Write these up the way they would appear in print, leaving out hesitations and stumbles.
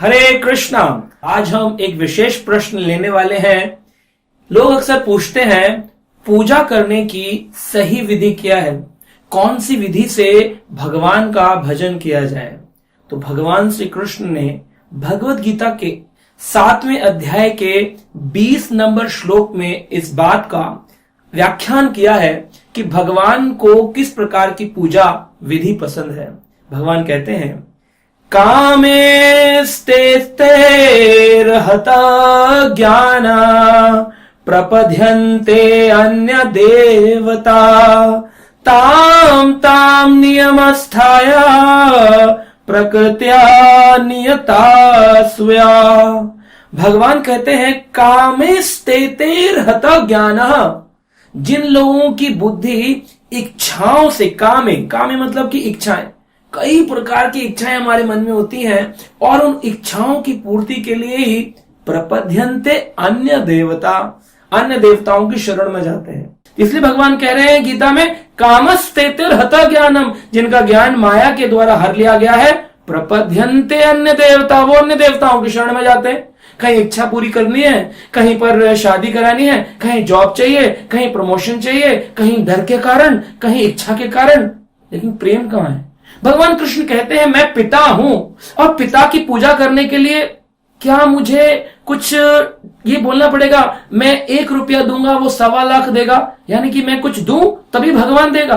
हरे कृष्णा। आज हम एक विशेष प्रश्न लेने वाले हैं। लोग अक्सर पूछते हैं पूजा करने की सही विधि क्या है, कौन सी विधि से भगवान का भजन किया जाए। तो भगवान श्री कृष्ण ने भगवत गीता के 7वें अध्याय के 20 नंबर श्लोक में इस बात का व्याख्यान किया है कि भगवान को किस प्रकार की पूजा विधि पसंद है। भगवान कहते हैं, कामेस्तेर्हत ज्ञाना प्रपद्यन्ते अन्य देवता ताम ताम नियमस्थाय प्रकृत्या नियता स्वया। भगवान कहते हैं कामेस्तेर्हत ज्ञाना, जिन लोगों की बुद्धि इच्छाओं से, कामे मतलब कि इच्छाएं, कई प्रकार की इच्छाएं हमारे मन में होती हैं और उन इच्छाओं की पूर्ति के लिए ही प्रपद्यन्ते अन्य देवताओं की शरण में जाते हैं। इसलिए भगवान कह रहे हैं गीता में, कामस्तेर्हत ज्ञानम, जिनका ज्ञान माया के द्वारा हर लिया गया है, प्रपद्यन्ते अन्य देवता, वो अन्य देवताओं की शरण में जाते हैं। कहीं इच्छा पूरी करनी है, कहीं पर शादी करानी है, कहीं जॉब चाहिए, कहीं प्रमोशन चाहिए, कहीं डर के कारण, कहीं इच्छा के कारण, लेकिन प्रेम कहां है। भगवान कृष्ण कहते हैं मैं पिता हूं और पिता की पूजा करने के लिए क्या मुझे कुछ ये बोलना पड़ेगा, मैं 1 रुपया दूंगा वो 1.25 लाख देगा, यानी कि मैं कुछ दूं तभी भगवान देगा।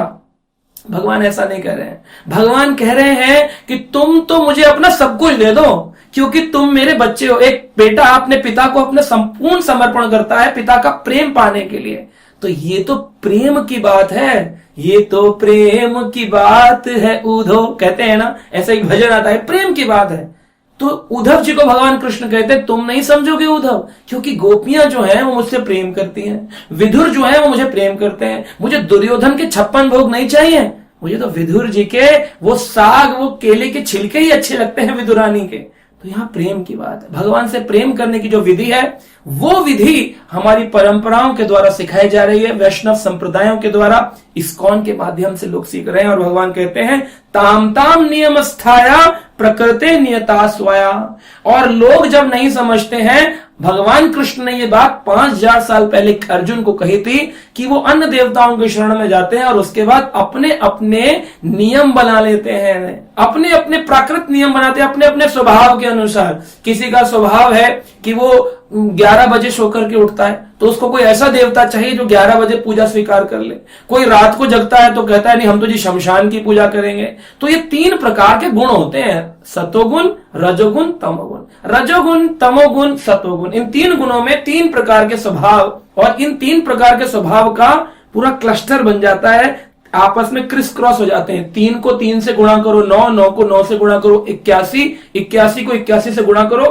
भगवान ऐसा नहीं कह रहे हैं। भगवान कह रहे हैं कि तुम तो मुझे अपना सब कुछ दे दो, क्योंकि तुम मेरे बच्चे हो। एक बेटा अपने पिता को अपना संपूर्ण समर्पण करता है पिता का प्रेम पाने के लिए। तो ये तो प्रेम की बात है, ये तो प्रेम की बात है उद्धव, कहते हैं ना, ऐसा एक भजन आता है, प्रेम की बात है। तो उद्धव जी को भगवान कृष्ण कहते हैं तुम नहीं समझोगे उद्धव, क्योंकि गोपियां जो हैं वो मुझसे प्रेम करती हैं, विदुर जो है वो मुझे प्रेम करते हैं। मुझे दुर्योधन के 56 भोग नहीं चाहिए, मुझे तो विदुर जी के वो साग, वो केले के छिलके ही अच्छे लगते हैं विदुरानी के। तो यहां प्रेम की बात है। भगवान से प्रेम करने की जो विधि है वो विधि हमारी परंपराओं के द्वारा सिखाई जा रही है, वैष्णव संप्रदायों के द्वारा, इस्कॉन के माध्यम से लोग सीख रहे हैं। और भगवान कहते हैं ताम ताम नियमस्थाया प्रकृते नियता स्वया। और लोग जब नहीं समझते हैं, भगवान कृष्ण ने ये बात 5000 साल पहले अर्जुन को कही थी कि वो अन्य देवताओं के शरण में जाते हैं और उसके बाद अपने अपने नियम बना लेते हैं, अपने अपने प्राकृत नियम बनाते हैं, अपने अपने स्वभाव के अनुसार। किसी का स्वभाव है कि वो 11 बजे सो करके उठता है, तो उसको कोई ऐसा देवता चाहिए जो 11 बजे पूजा स्वीकार कर ले। कोई रात को जगता है तो कहता है नहीं हम तो जी शमशान की पूजा करेंगे। तो ये 3 प्रकार के गुण होते हैं, सतोगुण, रजोगुण, तमोगुण। रजोगुण, तमोगुण, सतोगुण, इन 3 गुणों में 3 प्रकार के स्वभाव, और इन 3 प्रकार के स्वभाव का पूरा क्लस्टर बन जाता है, आपस में क्रिस क्रॉस हो जाते हैं। 3 को 3 से गुणा करो 9, 9 को 9 से गुणा करो 81, 81 को 81 से गुणा करो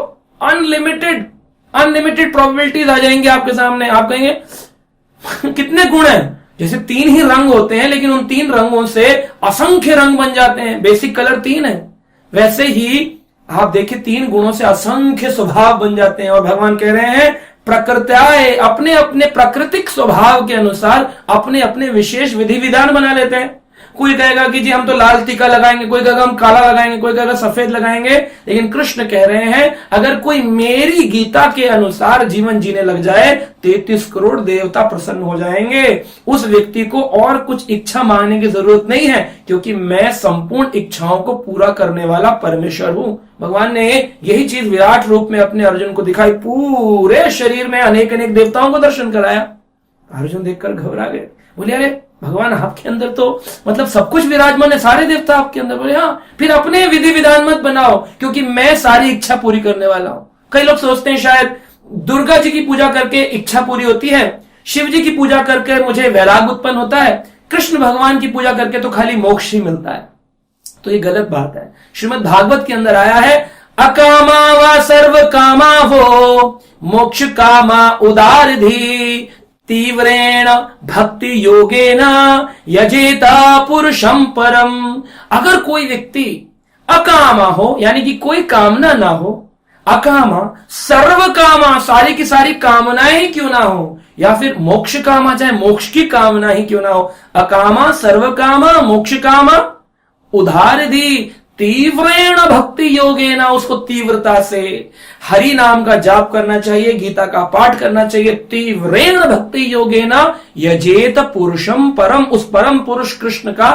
अनलिमिटेड प्रोबेबिलिटीज आ जाएंगे आपके सामने। आप कहेंगे कितने गुण हैं, जैसे 3 ही रंग होते हैं लेकिन उन 3 रंगों से असंख्य रंग बन जाते हैं। बेसिक कलर 3 है, वैसे ही आप देखिए 3 गुणों से असंख्य स्वभाव बन जाते हैं। और भगवान कह रहे हैं प्रकृत्याय, अपने अपने प्राकृतिक स्वभाव के अनुसार अपने अपने विशेष विधि विधान बना लेते हैं। कोई कहेगा कि जी हम तो लाल टीका लगाएंगे, कोई कहेगा हम काला लगाएंगे, कोई कहेगा सफेद लगाएंगे। लेकिन कृष्ण कह रहे हैं अगर कोई मेरी गीता के अनुसार जीवन जीने लग जाए 33 करोड़ देवता प्रसन्न हो जाएंगे। उस व्यक्ति को और कुछ इच्छा मांगने की जरूरत नहीं है, क्योंकि मैं संपूर्ण इच्छाओं को पूरा करने वाला परमेश्वर हूं। भगवान ने यही चीज विराट रूप में अपने अर्जुन को दिखाई, पूरे शरीर में अनेक अनेक देवताओं को दर्शन कराया। अर्जुन देखकर घबरा गए, बोले अरे भगवान आपके अंदर तो मतलब सब कुछ विराजमान है, सारे देवता आपके अंदर। बोले हाँ, फिर अपने विधि विधान मत बनाओ, क्योंकि मैं सारी इच्छा पूरी करने वाला हूं। कई लोग सोचते हैं शायद दुर्गा जी की पूजा करके इच्छा पूरी होती है, शिव जी की पूजा करके मुझे वैराग उत्पन्न होता है, कृष्ण भगवान की पूजा करके तो खाली मोक्ष ही मिलता है। तो ये गलत बात है। श्रीमद् भागवत के अंदर आया है अकामा व सर्व कामा वो मोक्ष कामा उदारधी तीव्रेण भक्ति योगेन यजेता पुरुषम परम। अगर कोई व्यक्ति अकामा हो, यानी कि कोई कामना ना हो, अकामा सर्व कामा, सारी की सारी कामनाएं ही क्यों ना हो, या फिर मोक्ष कामा, चाहे मोक्ष की कामना ही क्यों ना हो, अकामा सर्व कामा मोक्ष कामा उधार दी तीव्रेण भक्ति योगेना, उसको तीव्रता से हरि नाम का जाप करना चाहिए, गीता का पाठ करना चाहिए। तीव्रेण भक्ति योगेना यजेत पुरुषम परम, उस परम पुरुष कृष्ण का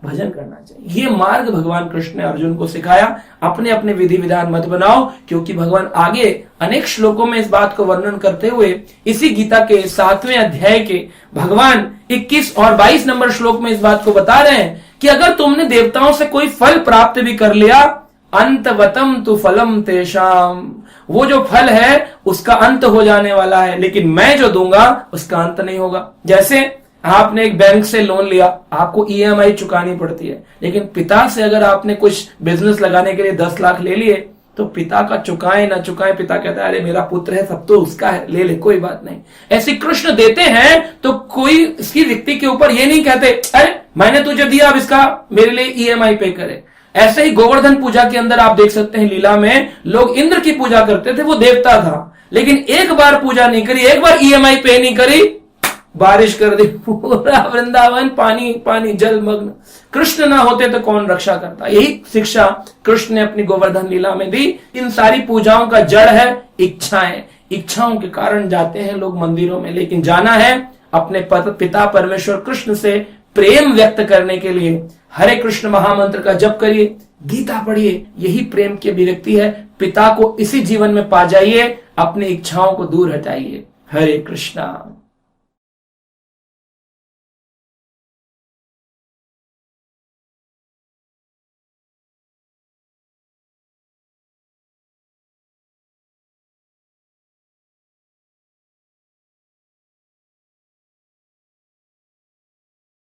भजन करना चाहिए। ये मार्ग भगवान कृष्ण ने अर्जुन को सिखाया। अपने अपने विधि विधान मत बनाओ, क्योंकि भगवान आगे अनेक श्लोकों में इस बात को वर्णन करते हुए इसी गीता के 7वें अध्याय के भगवान 21 और 22 नंबर श्लोक में इस बात को बता रहे हैं कि अगर तुमने देवताओं से कोई फल प्राप्त भी कर लिया, अंतवतम तु फलम तेषाम, वो जो फल है उसका अंत हो जाने वाला है, लेकिन मैं जो दूंगा उसका अंत नहीं होगा। जैसे आपने एक बैंक से लोन लिया, आपको ईएमआई चुकानी पड़ती है, लेकिन पिता से अगर आपने कुछ बिजनेस लगाने के लिए 10 लाख ले लिए, तो पिता का चुकाए ना चुकाए, पिता कहता है अरे मेरा पुत्र है, सब तो उसका है, ले ले, कोई बात नहीं। ऐसे कृष्ण देते हैं तो कोई इसकी व्यक्ति के ऊपर ये नहीं कहते अरे मैंने तुझे दिया, अब इसका मेरे लिए ईएमआई पे करे। ऐसे ही गोवर्धन पूजा के अंदर आप देख सकते हैं, लीला में लोग इंद्र की पूजा करते थे, वो देवता था, लेकिन एक बार पूजा नहीं करी, एक बार ईएमआई पे नहीं करी, बारिश कर दी, पूरा वृंदावन पानी पानी जलमग्न। कृष्ण ना होते तो कौन रक्षा करता। यही शिक्षा कृष्ण ने अपनी गोवर्धन लीला में दी। इन सारी पूजाओं का जड़ है इच्छाएं। इच्छाओं के कारण जाते हैं लोग मंदिरों में, लेकिन जाना है अपने पिता परमेश्वर कृष्ण से प्रेम व्यक्त करने के लिए। हरे कृष्ण महामंत्र का जप करिए, गीता पढ़िए, यही प्रेम की अभिव्यक्ति है। पिता को इसी जीवन में पा जाइए, अपनी इच्छाओं को दूर हटाइए। हरे कृष्णा।